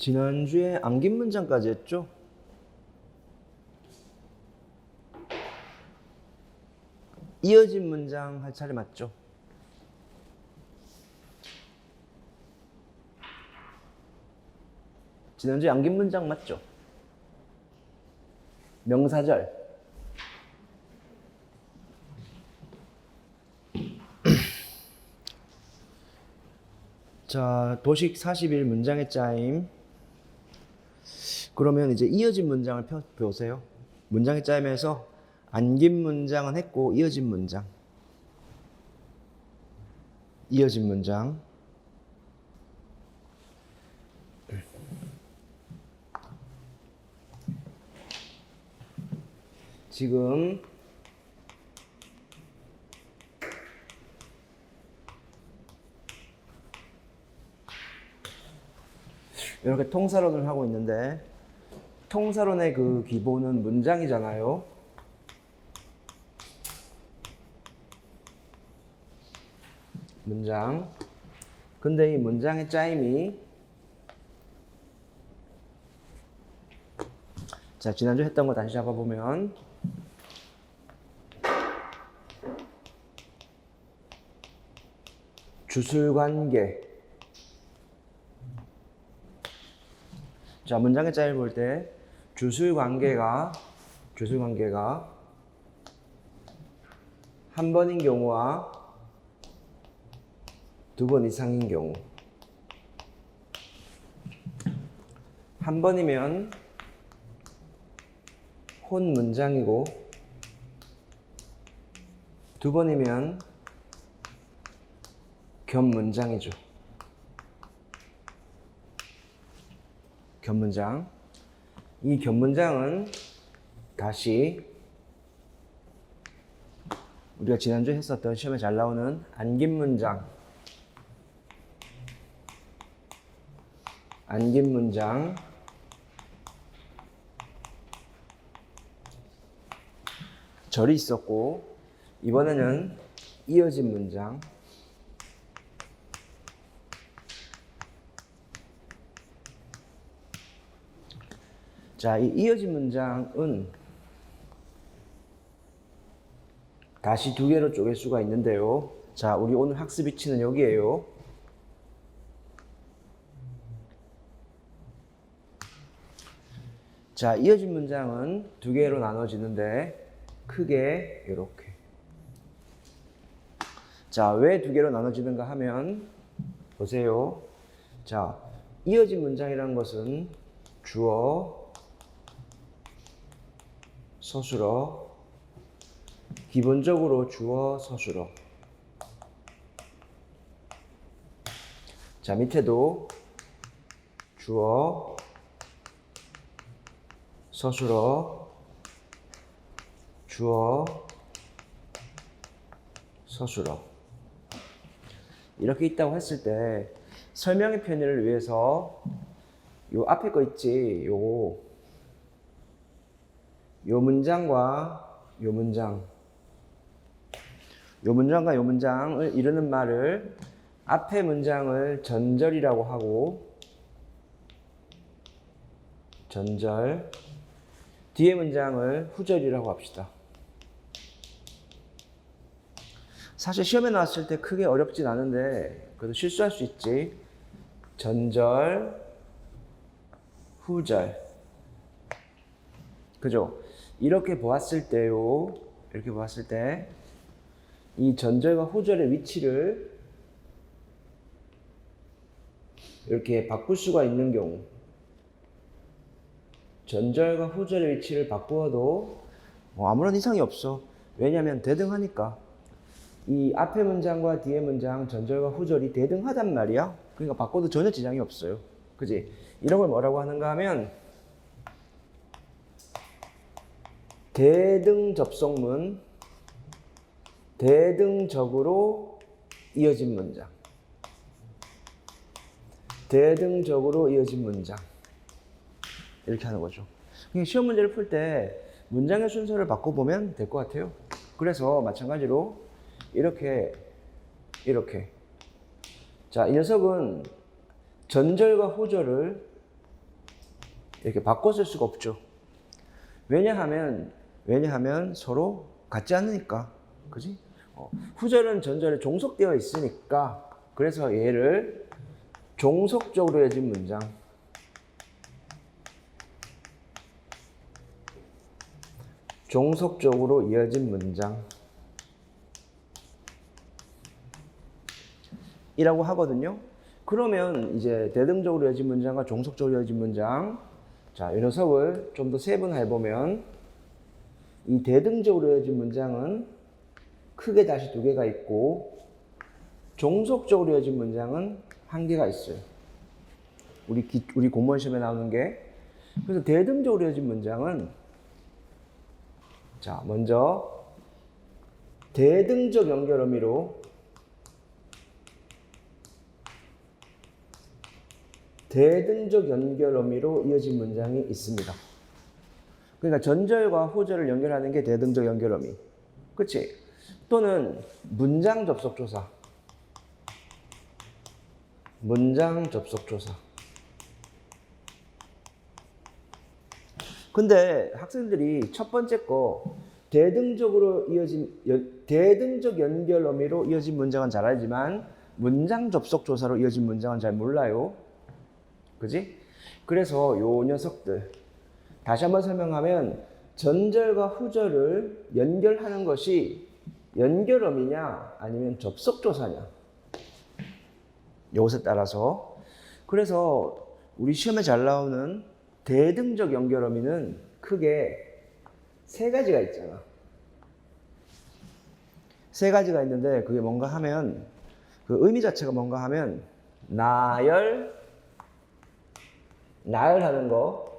지난주에 암긴 문장까지 했죠? 이어진 문장 할 차례 맞죠? 지난주에 암긴 문장 맞죠? 명사절. 자, 도식 41 문장의 짜임. 그러면 이제 이어진 문장을 보세요. 문장의 짜임에서 안긴 문장은 했고 이어진 문장. 이어진 문장. 지금 이렇게 통사론을 하고 있는데 통사론의 그 기본은 문장이잖아요. 문장. 근데 이 문장의 짜임이 자, 지난주 했던 거 다시 잡아보면 주술관계. 자, 문장의 짜임을 볼 때 주술관계가 한 번인 경우와 두 번 이상인 경우. 한 번이면 혼 문장이고 두 번이면 겸 문장이죠. 겸 문장. 이 겸 문장은 다시 우리가 지난주에 했었던 시험에 잘 나오는 안긴 문장. 안긴 문장. 절이 있었고 이번에는 이어진 문장. 자, 이 이어진 문장은 다시 두 개로 쪼갤 수가 있는데요. 자, 우리 오늘 학습 위치는 여기에요. 자, 이어진 문장은 두 개로 나눠지는데 크게 이렇게. 자, 왜 두 개로 나눠지는가 하면 보세요. 자, 이어진 문장이라는 것은 주어, 서술어, 기본적으로 주어, 서술어. 자, 밑에도 주어, 서술어, 주어, 서술어. 이렇게 있다고 했을 때 설명의 편의를 위해서 요 앞에 거 있지? 요 문장과 요 문장. 요 문장과 요 문장을 이루는 말을 앞에 문장을 전절이라고 하고 전절, 뒤에 문장을 후절이라고 합시다. 사실 시험에 나왔을 때 크게 어렵진 않은데 그래도 실수할 수 있지. 전절, 후절. 그죠? 이렇게 보았을 때요. 이렇게 보았을 때 이 전절과 후절의 위치를 이렇게 바꿀 수가 있는 경우, 전절과 후절의 위치를 바꾸어도 아무런 이상이 없어. 왜냐하면 대등하니까. 이 앞에 문장과 뒤에 문장, 전절과 후절이 대등하단 말이야. 그러니까 바꿔도 전혀 지장이 없어요. 그지? 이런 걸 뭐라고 하는가 하면 대등 접속문, 대등적으로 이어진 문장. 대등적으로 이어진 문장. 이렇게 하는 거죠. 시험 문제를 풀 때 문장의 순서를 바꿔보면 될 것 같아요. 그래서 마찬가지로 이렇게. 자, 이 녀석은 전절과 후절을 이렇게 바꿔 쓸 수가 없죠. 왜냐하면 서로 같지 않으니까. 그지? 후절은 전절에 종속되어 있으니까. 그래서 얘를 종속적으로 이어진 문장. 종속적으로 이어진 문장. 이라고 하거든요. 그러면 이제 대등적으로 이어진 문장과 종속적으로 이어진 문장. 자, 이 녀석을 좀 더 세분화해 보면 이 대등적으로 이어진 문장은 크게 다시 두 개가 있고 종속적으로 이어진 문장은 한 개가 있어요. 우리 공무원 시험에 나오는 게. 그래서 대등적으로 이어진 문장은 자, 먼저 대등적 연결 의미로 이어진 문장이 있습니다. 그러니까 전절과 후절을 연결하는 게 대등적 연결 의미. 그치? 또는 문장 접속 조사. 근데 학생들이 첫 번째 거 대등적 연결 의미로 이어진 문장은 잘 알지만 문장 접속 조사로 이어진 문장은 잘 몰라요. 그지? 그래서 요 녀석들 다시 한번 설명하면 전절과 후절을 연결하는 것이 연결 의미냐 아니면 접속 조사냐. 요것에 따라서. 그래서 우리 시험에 잘 나오는 대등적 연결 의미는 크게 세 가지가 있잖아. 세 가지가 있는데 그게 뭔가 하면 그 의미 자체가 뭔가 하면 나열하는 거,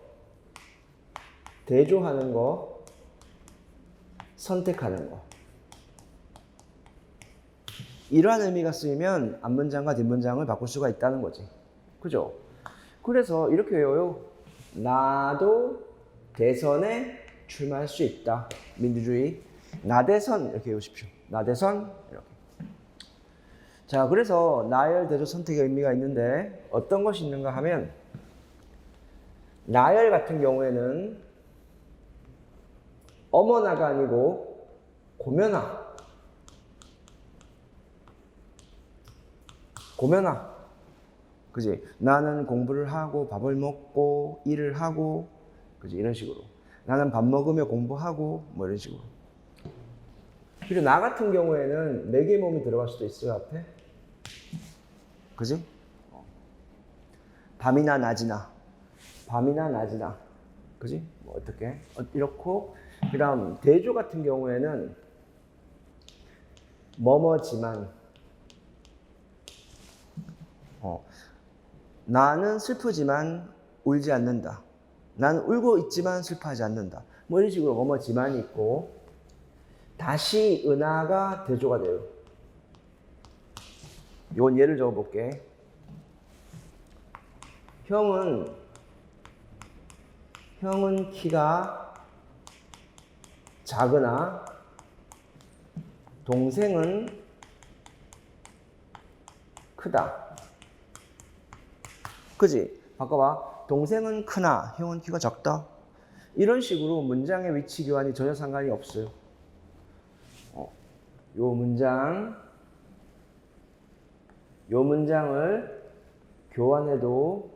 대조하는 거, 선택하는 거. 이러한 의미가 쓰이면 앞문장과 뒷문장을 바꿀 수가 있다는 거지. 그죠? 그래서 이렇게 외워요. 나도 대선에 출마할 수 있다. 민주주의. 나대선 이렇게 외우십시오. 나대선 이렇게. 자, 그래서 나열, 대조, 선택의 의미가 있는데 어떤 것이 있는가 하면 나열 같은 경우에는 어머나가 아니고 고면하. 그지? 나는 공부를 하고 밥을 먹고 일을 하고 그지? 이런 식으로. 나는 밥 먹으며 공부하고 뭐 이런 식으로. 그리고 나 같은 경우에는 네 개의 몸이 들어갈 수도 있어요, 앞에. 그지? 밤이나 낮이나. 그지? 뭐 어떻게? 이렇고. 그 다음 대조 같은 경우에는 뭐뭐지만 나는 슬프지만 울지 않는다. 나는 울고 있지만 슬퍼하지 않는다. 뭐 이런 식으로 뭐뭐지만이 있고 다시 은하가 대조가 돼요. 이건 예를 적어볼게. 형은 키가 작으나 동생은 크다. 그지? 바꿔봐. 동생은 크나 형은 키가 작다. 이런 식으로 문장의 위치 교환이 전혀 상관이 없어요. 요 문장을 교환해도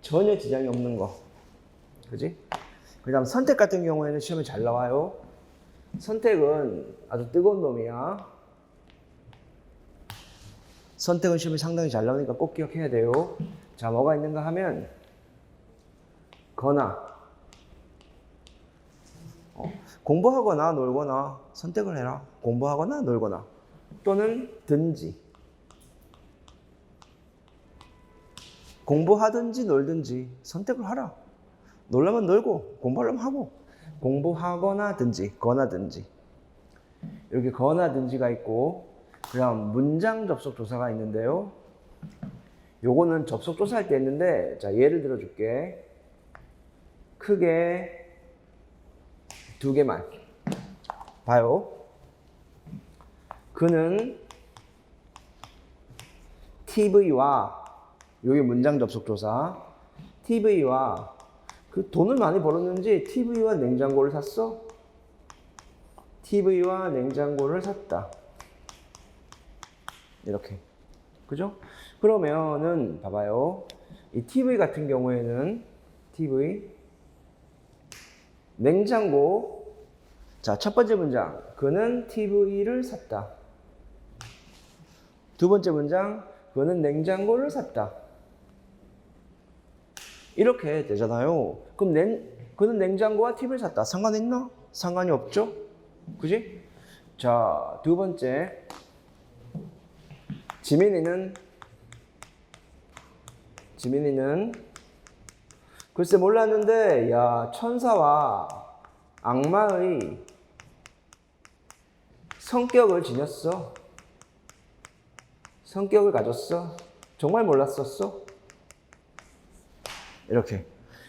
전혀 지장이 없는 거. 그지? 그 다음 선택 같은 경우에는 시험에 잘 나와요. 선택은 아주 뜨거운 놈이야. 선택은 시험에 상당히 잘 나오니까 꼭 기억해야 돼요. 자, 뭐가 있는가 하면 거나 공부하거나 놀거나 선택을 해라. 공부하거나 놀거나 또는 든지 공부하든지 놀든지 선택을 하라. 놀려면 놀고 공부하려면 하고 공부하거나 든지 거나든지 이렇게 거나든지가 있고 그 다음 문장 접속 조사가 있는데요. 요거는 접속 조사할 때 있는데 자 예를 들어 줄게. 크게 두 개만 봐요. 그는 TV와 요게 문장 접속 조사 TV와 그 돈을 많이 벌었는지 TV와 냉장고를 샀어? TV와 냉장고를 샀다. 이렇게. 그죠? 그러면은 봐봐요. 이 TV 같은 경우에는 TV, 냉장고. 자, 첫 번째 문장. 그는 TV를 샀다. 두 번째 문장. 그는 냉장고를 샀다. 이렇게 되잖아요. 그럼 그는 냉장고와 TV를 샀다. 상관 있나? 상관이 없죠? 그지? 자, 두 번째. 지민이는 글쎄 몰랐는데 야, 천사와 악마의 성격을 지녔어. 성격을 가졌어. 정말 몰랐었어? 이렇게.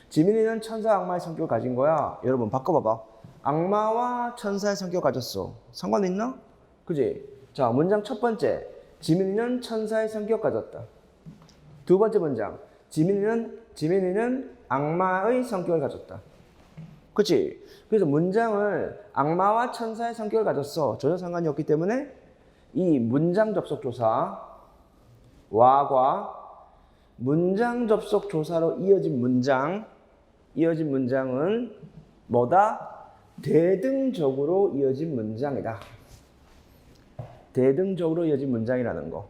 지민이는 천사 악마의 성격을 가진 거야. 여러분 바꿔봐봐. 악마와 천사의 성격을 가졌어. 상관 있나? 그지? 자, 문장 첫 번째. 지민이는 천사의 성격 가졌다. 두 번째 문장. 지민이는 악마의 성격을 가졌다. 그치? 그래서 문장을 악마와 천사의 성격을 가졌어. 전혀 상관이 없기 때문에 이 문장 접속 조사 와과 문장 접속 조사로 이어진 문장은 뭐다? 대등적으로 이어진 문장이다. 대등적으로 이어진 문장이라는 거.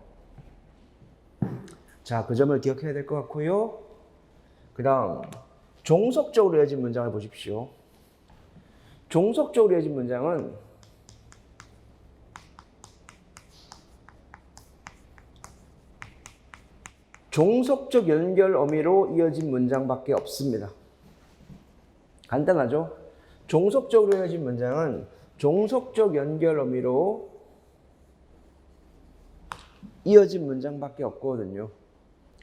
자, 그 점을 기억해야 될 것 같고요. 그 다음 종속적으로 이어진 문장을 보십시오. 종속적으로 이어진 문장은 종속적 연결 어미로 이어진 문장밖에 없습니다. 간단하죠? 종속적으로 이어진 문장은 종속적 연결 어미로 이어진 문장밖에 없거든요.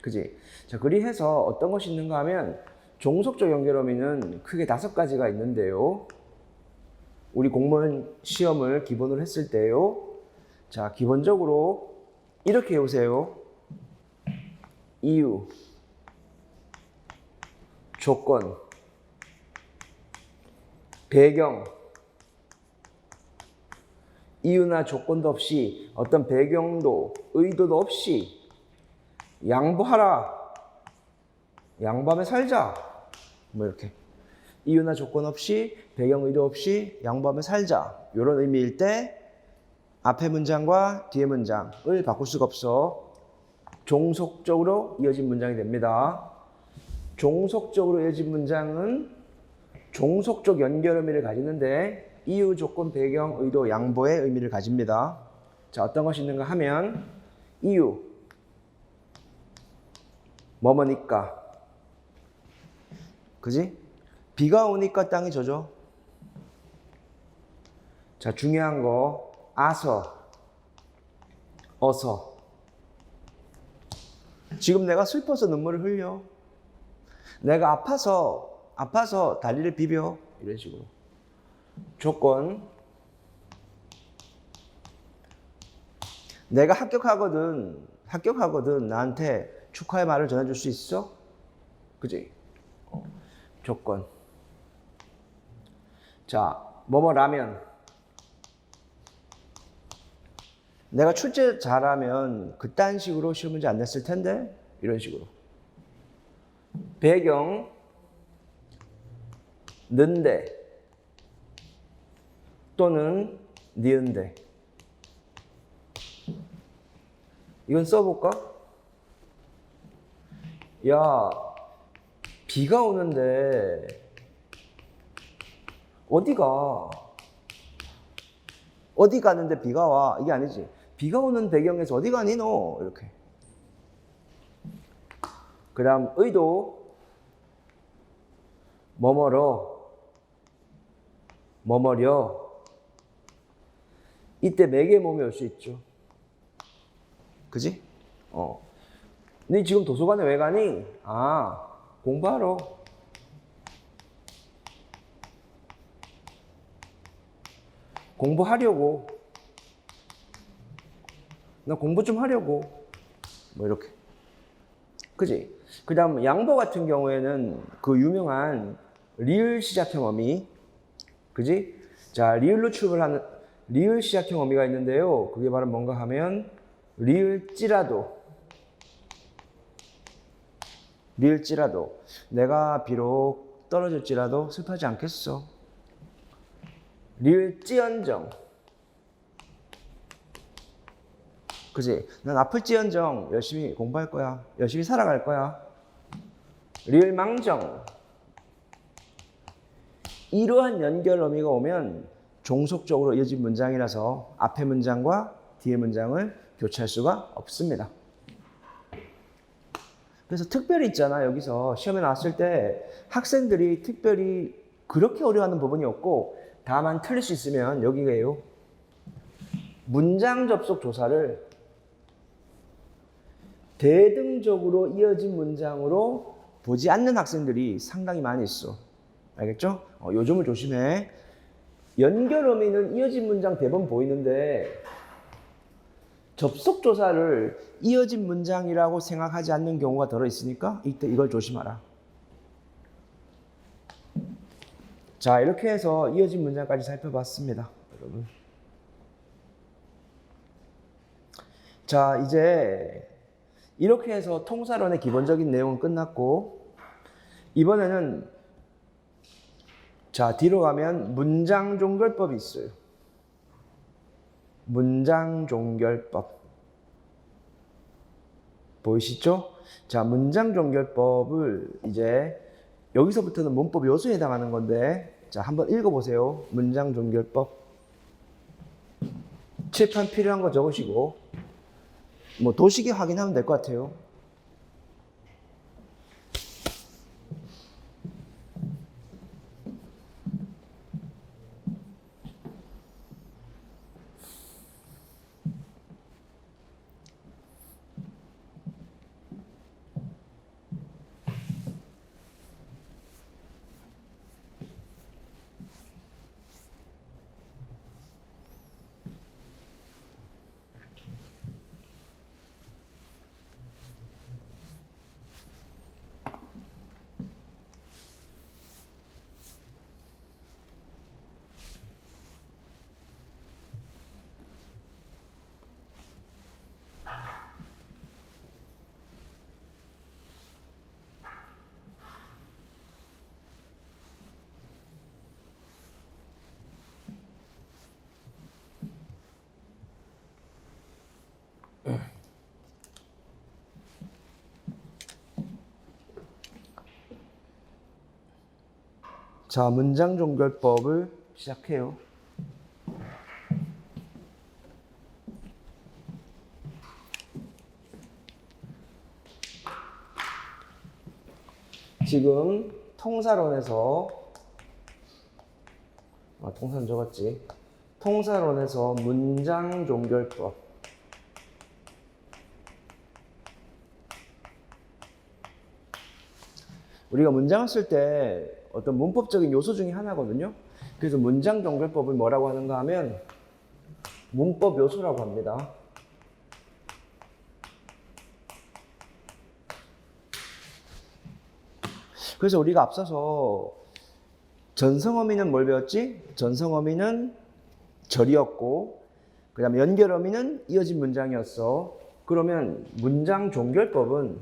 그지? 자, 그리해서 어떤 것이 있는가 하면 종속적 연결 어미는 크게 5가지가 있는데요. 우리 공무원 시험을 기본으로 했을 때요. 자, 기본적으로 이렇게 해오세요. 이유, 조건, 배경. 이유나 조건도 없이 어떤 배경도 의도도 없이 양보하라, 양보하며 살자, 뭐 이렇게 이유나 조건 없이 배경 의도 없이 양보하며 살자, 이런 의미일 때 앞에 문장과 뒤에 문장을 바꿀 수가 없어. 종속적으로 이어진 문장이 됩니다. 종속적으로 이어진 문장은 종속적 연결 의미를 가지는데 이유, 조건, 배경, 의도, 양보의 의미를 가집니다. 자, 어떤 것이 있는가 하면 이유, 뭐뭐니까. 그지? 비가 오니까 땅이 젖어. 자, 중요한 거 어서. 지금 내가 슬퍼서 눈물을 흘려. 내가 아파서 다리를 비벼. 이런 식으로. 조건. 내가 합격하거든 나한테 축하의 말을 전해줄 수 있어? 그지? 조건. 자, 뭐뭐라면. 내가 출제 잘하면 그딴 식으로 시험 문제 안 냈을 텐데? 이런 식으로. 배경. 는데 또는 니은데. 이건 써볼까? 야, 비가 오는데 어디 가는데 비가 와. 이게 아니지. 비가 오는 배경에서 어디 가니 너? 이렇게. 그 다음 의도. 뭐뭐려. 이때 매개 몸이 올 수 있죠. 그지? 너 지금 도서관에 왜 가니? 아, 공부하러. 공부하려고. 나 공부 좀 하려고. 뭐 이렇게. 그지? 그 다음 양보 같은 경우에는 그 유명한 리을 시작형 어미, 그지? 자, 리을로 출발하는 리을 시작형 어미가 있는데요. 그게 바로 뭔가 하면 리을지라도 내가 비록 떨어졌지라도 슬퍼하지 않겠어. 리을지언정, 그지? 난 아플지언정 열심히 공부할 거야. 열심히 살아갈 거야. 리을망정, 이러한 연결 어미가 오면 종속적으로 이어진 문장이라서 앞의 문장과 뒤의 문장을 교체할 수가 없습니다. 그래서 특별히 있잖아. 여기서 시험에 나왔을 때 학생들이 특별히 그렇게 어려워하는 부분이 없고 다만 틀릴 수 있으면 여기에요. 문장 접속 조사를 대등적으로 이어진 문장으로 보지 않는 학생들이 상당히 많이 있어. 알겠죠? 요 점을 조심해. 연결 어미는 이어진 문장 대부분 보이는데 접속 조사를 이어진 문장이라고 생각하지 않는 경우가 들어 있으니까 이때 이걸 조심하라. 자, 이렇게 해서 이어진 문장까지 살펴봤습니다, 여러분. 자, 이제 이렇게 해서 통사론의 기본적인 내용은 끝났고 이번에는 자, 뒤로 가면 문장 종결법이 있어요. 문장 종결법. 보이시죠? 자, 문장 종결법을 이제 여기서부터는 문법 요소에 해당하는 건데 자, 한번 읽어보세요. 문장 종결법. 칠판 필요한 거 적으시고 뭐 도식에 확인하면 될 것 같아요. 자, 문장 종결법을 시작해요. 지금 통사론에서 통사론 적었지. 통사론에서 문장 종결법. 우리가 문장을 쓸 때 어떤 문법적인 요소 중에 하나거든요. 그래서 문장 종결법을 뭐라고 하는가 하면 문법 요소라고 합니다. 그래서 우리가 앞서서 전성어미는 뭘 배웠지? 전성어미는 절이었고 그 다음에 연결어미는 이어진 문장이었어. 그러면 문장 종결법은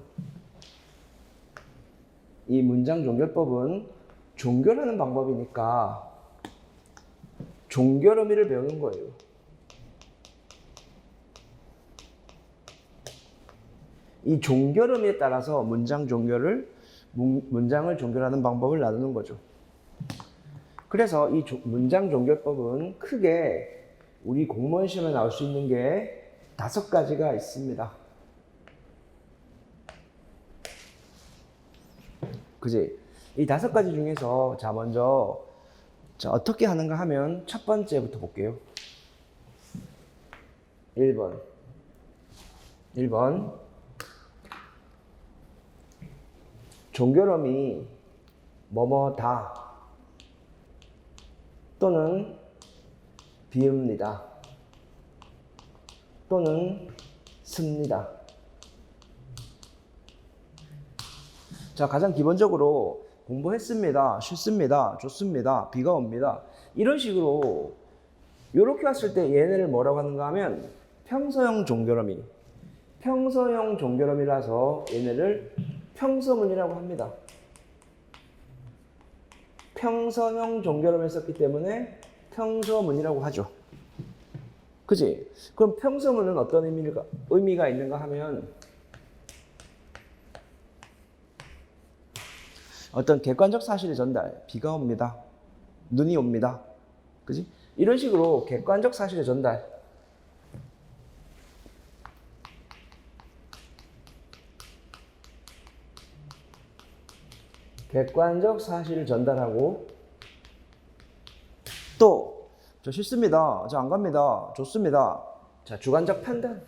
이 문장 종결법은 종결하는 방법이니까 종결어미를 배우는 거예요. 이 종결어미에 따라서 문장을 종결하는 방법을 나누는 거죠. 그래서 이 문장 종결법은 크게 우리 공무원 시험에 나올 수 있는 게 5가지가 있습니다. 그지? 이 5가지 중에서 자 먼저 어떻게 하는가 하면 첫 번째부터 볼게요. 1번 종결어미 뭐뭐다 또는 비읍니다 또는 씁니다. 자, 가장 기본적으로 공부했습니다, 싫습니다, 좋습니다, 비가 옵니다. 이런 식으로 이렇게 왔을 때 얘네를 뭐라고 하는가 하면 평서형 종결어미. 평서형 종결어미라서 얘네를 평서문이라고 합니다. 평서형 종결어미를 썼기 때문에 평서문이라고 하죠. 그지? 그럼 평서문은 어떤 의미가 있는가 하면 어떤 객관적 사실의 전달, 비가 옵니다, 눈이 옵니다, 그지? 이런 식으로 객관적 사실의 전달, 객관적 사실을 전달하고 또 저 싫습니다, 저 안 갑니다, 좋습니다. 자, 주관적 판단,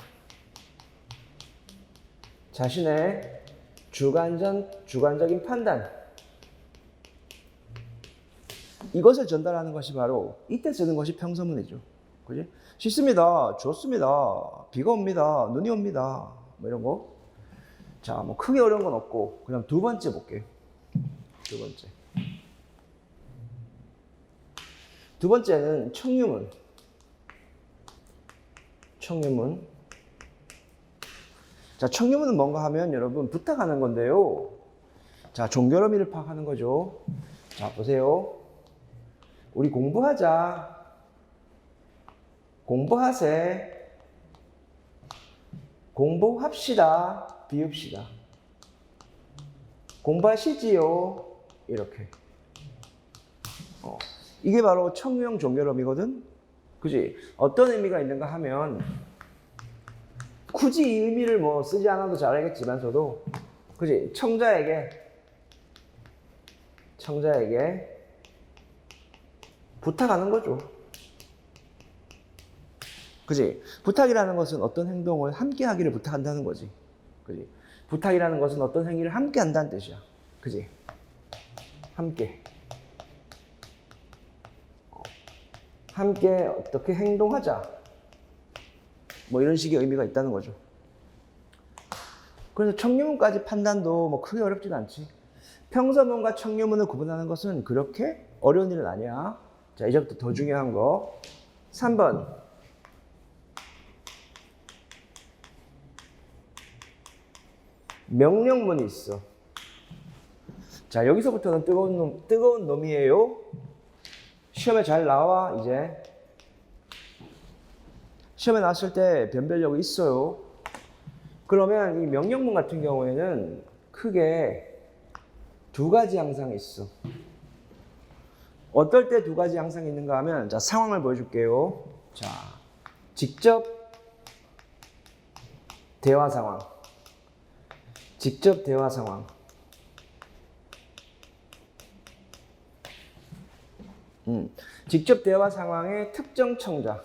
자신의 주관적인 판단, 이것을 전달하는 것이 바로 이때 쓰는 것이 평서문이죠. 그지? 싫습니다, 좋습니다, 비가 옵니다, 눈이 옵니다, 뭐 이런 거. 자, 뭐 크게 어려운 건 없고 그냥 두 번째 볼게요. 두 번째는 청유문. 자, 청유문은 뭔가 하면 여러분 부탁하는 건데요. 자, 종결어미를 파악하는 거죠. 자, 보세요. 우리 공부하자, 공부하세, 공부합시다, 비읍시다, 공부하시지요, 이렇게. 이게 바로 청유형 종결어미거든. 그지? 어떤 의미가 있는가 하면 굳이 이 의미를 뭐 쓰지 않아도 잘 알겠지만서도, 그지? 청자에게 부탁하는 거죠. 그지? 부탁이라는 것은 어떤 행동을 함께 하기를 부탁한다는 거지. 그지? 부탁이라는 것은 어떤 행위를 함께 한다는 뜻이야. 그지? 함께 어떻게 행동하자, 뭐 이런 식의 의미가 있다는 거죠. 그래서 청유문까지 판단도 뭐 크게 어렵진 않지. 평서문과 청유문을 구분하는 것은 그렇게 어려운 일은 아니야. 자, 이제부터 더 중요한 거 3번. 명령문이 있어. 자, 여기서부터는 뜨거운 놈이에요. 시험에 잘 나와. 이제 시험에 나왔을 때 변별력이 있어요. 그러면 이 명령문 같은 경우에는 크게 두 가지 양상이 있어. 어떨 때 두 가지 양상이 있는가 하면, 자, 상황을 보여줄게요. 자, 직접 대화 상황. 직접 대화 상황. 직접 대화 상황의 특정 청자.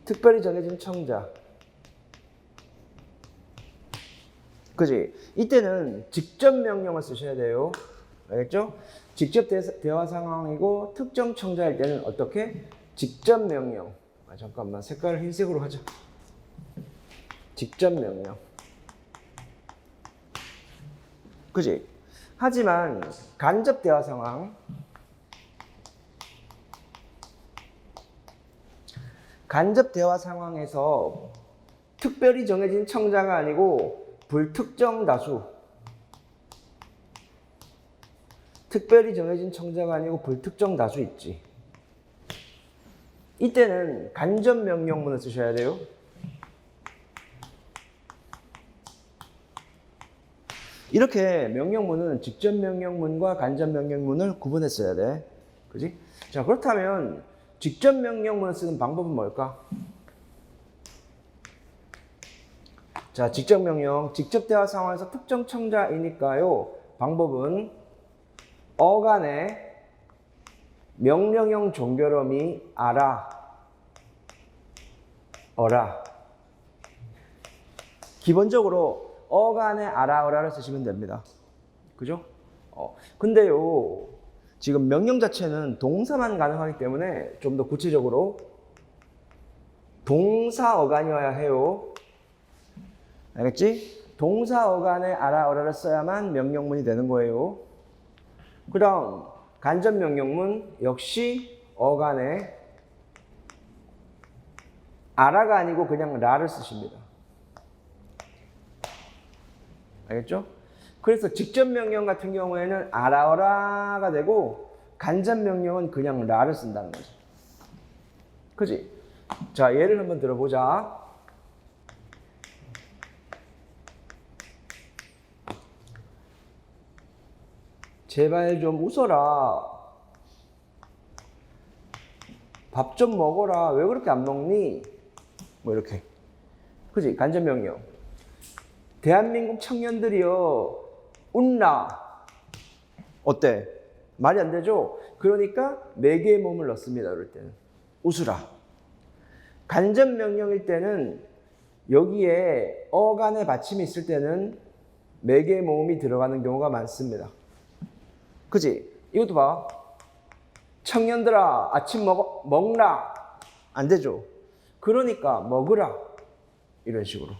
특별히 정해진 청자. 그지? 이때는 직접 명령을 쓰셔야 돼요. 알겠죠? 직접 대화 상황이고 특정 청자일 때는 어떻게? 직접 명령. 잠깐만, 색깔을 흰색으로 하자. 직접 명령. 그지? 하지만 간접 대화 상황. 간접 대화 상황에서 특별히 정해진 청자가 아니고 불특정 다수. 특별히 정해진 청자가 아니고 불특정 다수 있지. 이때는 간접 명령문을 쓰셔야 돼요. 이렇게 명령문은 직접 명령문과 간접 명령문을 구분했어야 돼. 그지? 자, 그렇다면 직접 명령문을 쓰는 방법은 뭘까? 자, 직접 명령, 직접 대화 상황에서 특정 청자이니까요. 방법은 어간의 명령형 종결어미 아라, 어라. 기본적으로 어간의 아라, 어라를 쓰시면 됩니다. 그죠? 근데요, 지금 명령 자체는 동사만 가능하기 때문에 좀 더 구체적으로 동사 어간이어야 해요. 알겠지? 동사 어간에 아라 어라를 써야만 명령문이 되는 거예요. 그다음 간접 명령문 역시 어간에 아라가 아니고 그냥 라를 쓰십니다. 알겠죠? 그래서 직접 명령 같은 경우에는 아라어라가 되고 간접 명령은 그냥 라를 쓴다는 거죠. 그지? 자, 예를 한번 들어보자. 제발 좀 웃어라. 밥 좀 먹어라. 왜 그렇게 안 먹니? 뭐 이렇게. 그지? 간접 명령. 대한민국 청년들이요. 웃나. 어때? 말이 안 되죠? 그러니까 네 개의 몸을 넣습니다. 이럴 때는. 웃으라. 간접 명령일 때는 여기에 어간의 받침이 있을 때는 네 개의 모음이 들어가는 경우가 많습니다. 그지? 이것도 봐. 청년들아, 아침 먹라. 안 되죠? 그러니까 먹으라. 이런 식으로.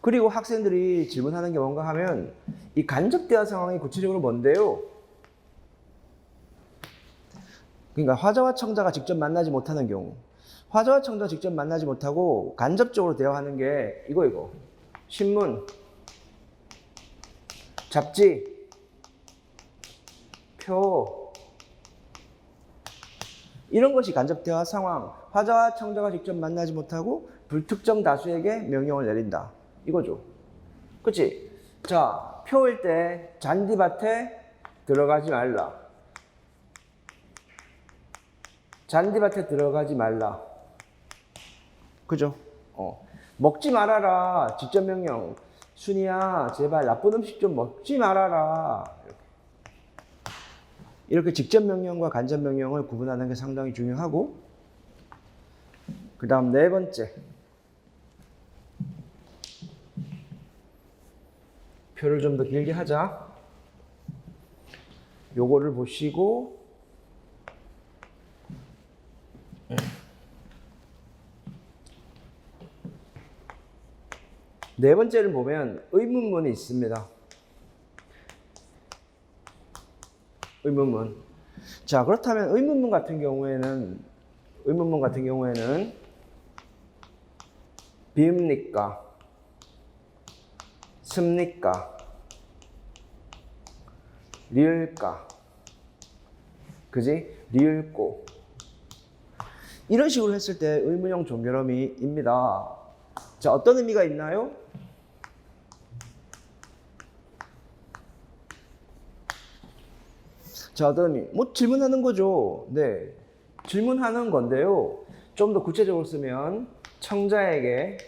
그리고 학생들이 질문하는 게 뭔가 하면 이 간접 대화 상황이 구체적으로 뭔데요? 그러니까 화자와 청자가 직접 만나지 못하는 경우. 화자와 청자가 직접 만나지 못하고 간접적으로 대화하는 게 이거. 신문, 잡지, 표. 이런 것이 간접 대화 상황. 화자와 청자가 직접 만나지 못하고 불특정 다수에게 명령을 내린다. 이거죠. 그치? 자, 표일 때 잔디밭에 들어가지 말라. 잔디밭에 들어가지 말라. 그죠? 먹지 말아라. 직접 명령. 순이야, 제발 나쁜 음식 좀 먹지 말아라. 이렇게 직접 명령과 간접 명령을 구분하는 게 상당히 중요하고, 그 다음 네 번째. 표를 좀 더 길게 하자. 요거를 보시고 네 번째를 보면 의문문이 있습니다. 의문문. 자, 그렇다면 의문문 같은 경우에는 비읍니까? 습니까? 리을까? 그지? 리을꼬. 이런 식으로 했을 때 의문형 종결어미입니다. 자, 어떤 의미가 있나요? 자, 어떤 의미? 뭐 질문하는 거죠. 네, 질문하는 건데요. 좀 더 구체적으로 쓰면 청자에게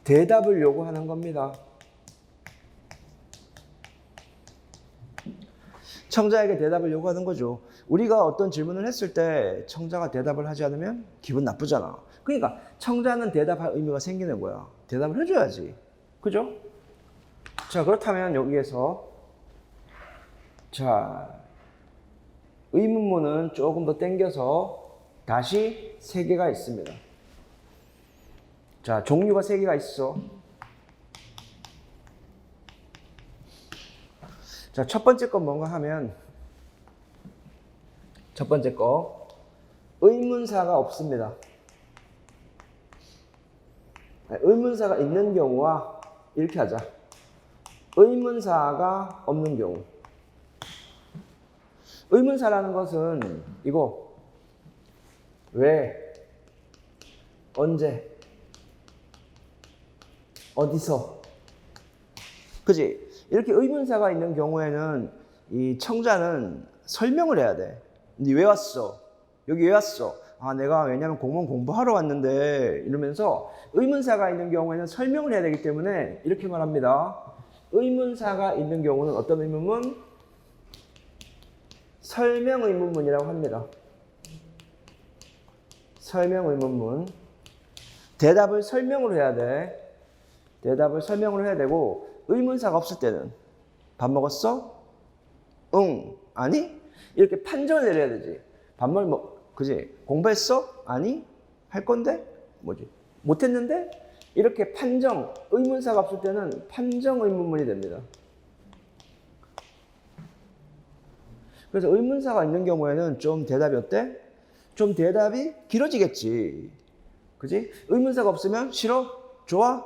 대답을 요구하는 겁니다. 청자에게 대답을 요구하는 거죠. 우리가 어떤 질문을 했을 때 청자가 대답을 하지 않으면 기분 나쁘잖아. 그러니까 청자는 대답할 의무가 생기는 거야. 대답을 해줘야지. 그죠? 자, 그렇다면 여기에서 자, 의문문은 조금 더 당겨서 다시 3개가 있습니다. 자, 종류가 3개가 있어. 자, 첫 번째 건 뭔가 하면 첫 번째 거 의문사가 없습니다. 의문사가 있는 경우와 이렇게 하자. 의문사가 없는 경우. 의문사라는 것은 이거 왜, 언제, 어디서. 그지? 이렇게 의문사가 있는 경우에는 이 청자는 설명을 해야 돼. 근데 왜 왔어? 여기 왜 왔어? 아, 내가 왜냐면 공무원 공부하러 왔는데 이러면서 의문사가 있는 경우에는 설명을 해야 되기 때문에 이렇게 말합니다. 의문사가 있는 경우는 어떤 의문문? 설명 의문문이라고 합니다. 설명 의문문. 대답을 설명으로 해야 돼. 대답을 설명으로 해야 되고, 의문사가 없을 때는 밥 먹었어? 응. 아니? 이렇게 판정을 내려야 되지. 그지? 공부했어? 아니? 할 건데? 뭐지? 못했는데 이렇게 판정, 의문사가 없을 때는 판정 의문문이 됩니다. 그래서 의문사가 있는 경우에는 좀 대답이 어때? 좀 대답이 길어지겠지. 그지? 의문사가 없으면 싫어? 좋아?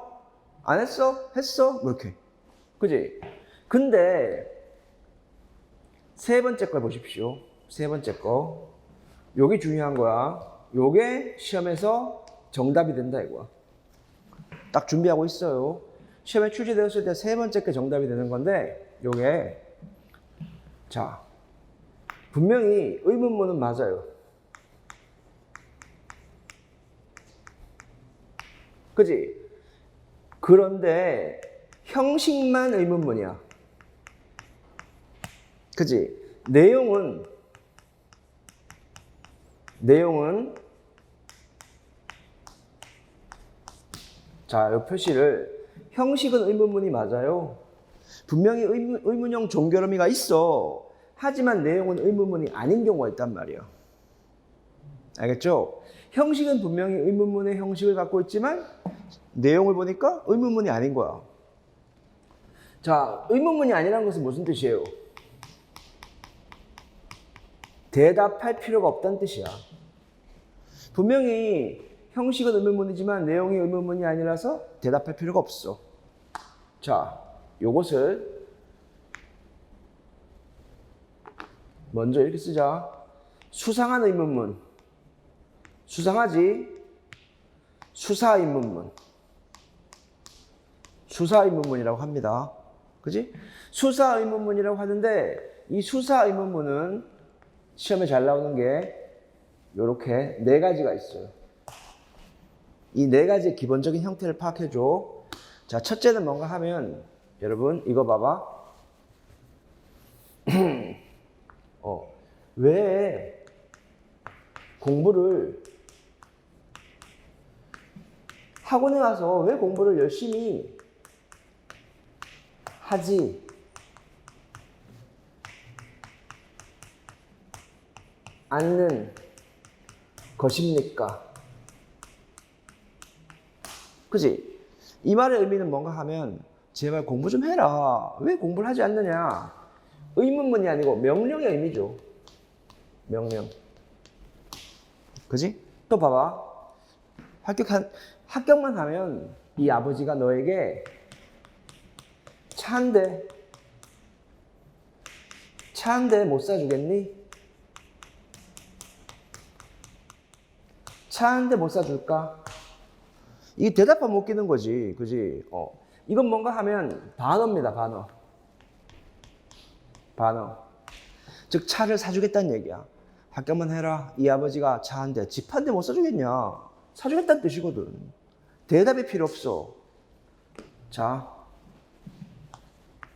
안 했어? 했어? 뭐 이렇게. 그지? 근데 세 번째 걸 보십시오. 세 번째 거. 요게 중요한 거야. 요게 시험에서 정답이 된다 이거야. 딱 준비하고 있어요. 시험에 출제되었을 때 세 번째 게 정답이 되는 건데 요게 자 분명히 의문문은 맞아요. 그지? 그런데 형식만 의문문이야. 그지? 내용은 자, 이 표시를 형식은 의문문이 맞아요. 분명히 의문형 종결의미가 있어. 하지만 내용은 의문문이 아닌 경우가 있단 말이야. 알겠죠? 형식은 분명히 의문문의 형식을 갖고 있지만 내용을 보니까 의문문이 아닌 거야. 자, 의문문이 아니라는 것은 무슨 뜻이에요? 대답할 필요가 없다는 뜻이야. 분명히 형식은 의문문이지만 내용이 의문문이 아니라서 대답할 필요가 없어. 자, 요것을 먼저 이렇게 쓰자. 수상한 의문문. 수상하지? 수사 의문문. 수사 의문문이라고 합니다. 그지? 수사 의문문이라고 하는데 이 수사 의문문은 시험에 잘 나오는 게 요렇게 네 가지가 있어요. 이 네 가지의 기본적인 형태를 파악해줘. 자, 첫째는 뭔가 하면 여러분 이거 봐봐. 왜 공부를 학원에 가서 왜 공부를 열심히 하지 않는 것입니까? 그지? 이 말의 의미는 뭔가 하면 제발 공부 좀 해라. 왜 공부를 하지 않느냐? 의문문이 아니고 명령의 의미죠. 명령. 그지? 또 봐봐. 합격만 하면 이 아버지가 너에게 차 한 대 못 사주겠니? 차 한 대 못 사줄까? 이게 대답하면 웃기는 거지. 그지? 이건 뭔가 하면 반어입니다. 반어. 즉 차를 사주겠다는 얘기야. 합격만 해라. 이 아버지가 차 한 대, 집 한 대 못 사주겠냐? 사주겠다는 뜻이거든. 대답이 필요 없어. 자,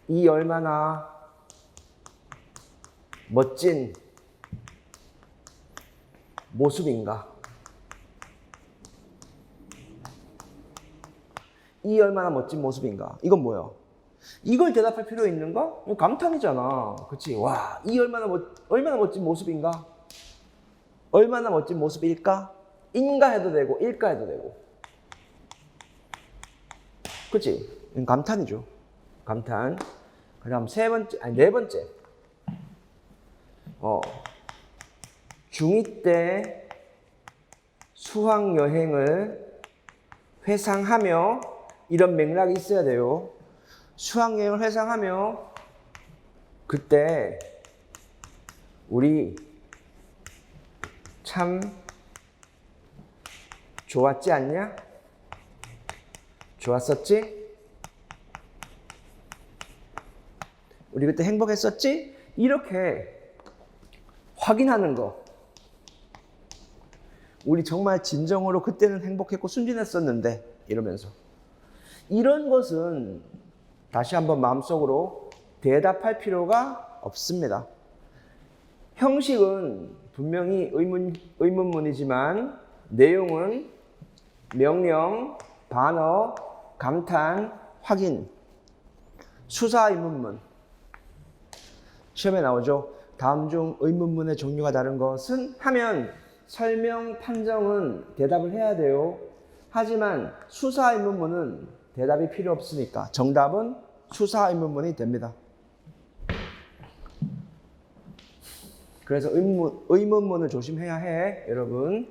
이 얼마나 멋진 모습인가? 이 얼마나 멋진 모습인가? 이건 뭐야? 이걸 대답할 필요 있는가? 이거 감탄이잖아. 그치? 와, 이 얼마나 멋진 모습인가? 얼마나 멋진 모습일까? 인가 해도 되고, 일까 해도 되고. 그치? 이건 감탄이죠. 감탄. 그 다음 네 번째. 중2 때 수학여행을 회상하며 이런 맥락이 있어야 돼요. 수학여행을 회상하며 그때 우리 참 좋았지 않냐? 좋았었지? 우리 그때 행복했었지? 이렇게 확인하는 거. 우리 정말 진정으로 그때는 행복했고 순진했었는데 이러면서. 이런 것은 다시 한번 마음속으로 대답할 필요가 없습니다. 형식은 분명히 의문문이지만 내용은 명령, 반어, 감탄, 확인, 수사 의문문. 시험에 나오죠. 다음 중 의문문의 종류가 다른 것은 하면 설명, 판정은 대답을 해야 돼요. 하지만 수사 의문문은 대답이 필요 없으니까 정답은 수사 의문문이 됩니다. 그래서 의문문을 조심해야 해, 여러분.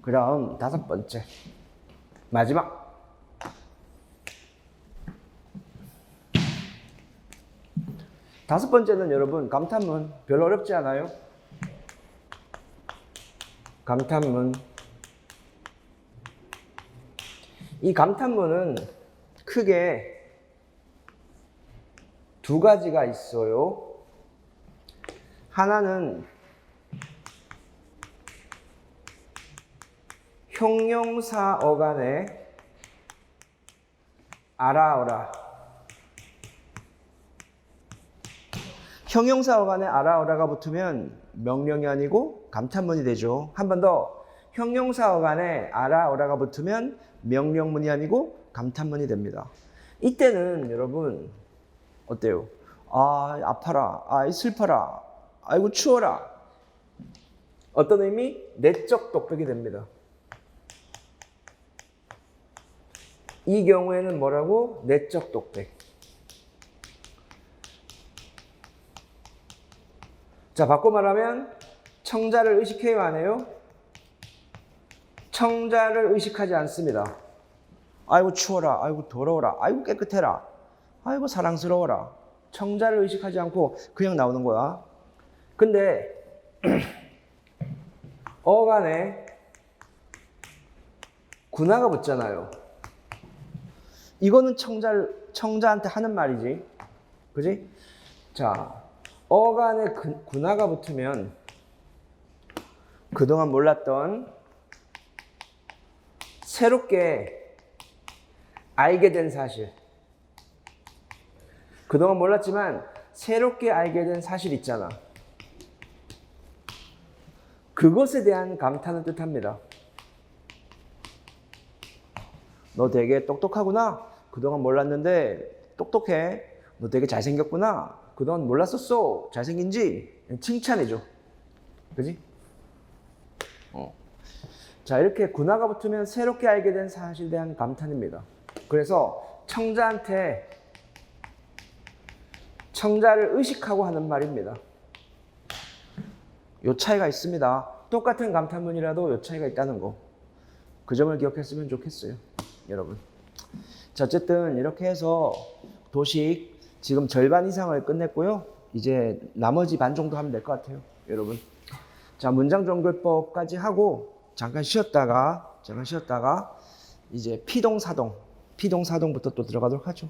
그럼 5번째. 마지막. 다섯 번째는 여러분 감탄문. 별로 어렵지 않아요? 감탄문. 이 감탄문은 크게 2가지가 있어요. 하나는 형용사 어간에 알아어라. 형용사 어간에 알아어라가 붙으면 명령이 아니고 감탄문이 되죠. 한 번 더. 형용사 어간에 알아어라가 붙으면 명령문이 아니고 감탄문이 됩니다. 이때는 여러분 어때요? 아, 아파라. 아, 슬퍼라. 아이고 추워라. 어떤 의미? 내적 독백이 됩니다. 이 경우에는 뭐라고? 내적 독백. 자, 바꿔 말하면 청자를 의식해요, 안 해요? 청자를 의식하지 않습니다. 아이고 추워라. 아이고 더러워라. 아이고 깨끗해라. 아이고 사랑스러워라. 청자를 의식하지 않고 그냥 나오는 거야. 근데 어간에 군화가 붙잖아요. 이거는 청자한테 하는 말이지. 그지? 자, 어간에 군화가 붙으면 그동안 몰랐던 새롭게 알게 된 사실. 그동안 몰랐지만 새롭게 알게 된 사실 있잖아. 그것에 대한 감탄을 뜻합니다. 너 되게 똑똑하구나. 그동안 몰랐는데 똑똑해. 너 되게 잘생겼구나. 그동안 몰랐었어. 잘생긴지? 칭찬해줘. 그지? 자, 이렇게 군화가 붙으면 새롭게 알게 된 사실에 대한 감탄입니다. 그래서 청자한테 청자를 의식하고 하는 말입니다. 요 차이가 있습니다. 똑같은 감탄문이라도 요 차이가 있다는 거. 그 점을 기억했으면 좋겠어요, 여러분. 자, 어쨌든 이렇게 해서 도식 지금 절반 이상을 끝냈고요. 이제 나머지 반 정도 하면 될 것 같아요, 여러분. 자, 문장정글법까지 하고 잠깐 쉬었다가 이제 피동사동부터 또 들어가도록 하죠.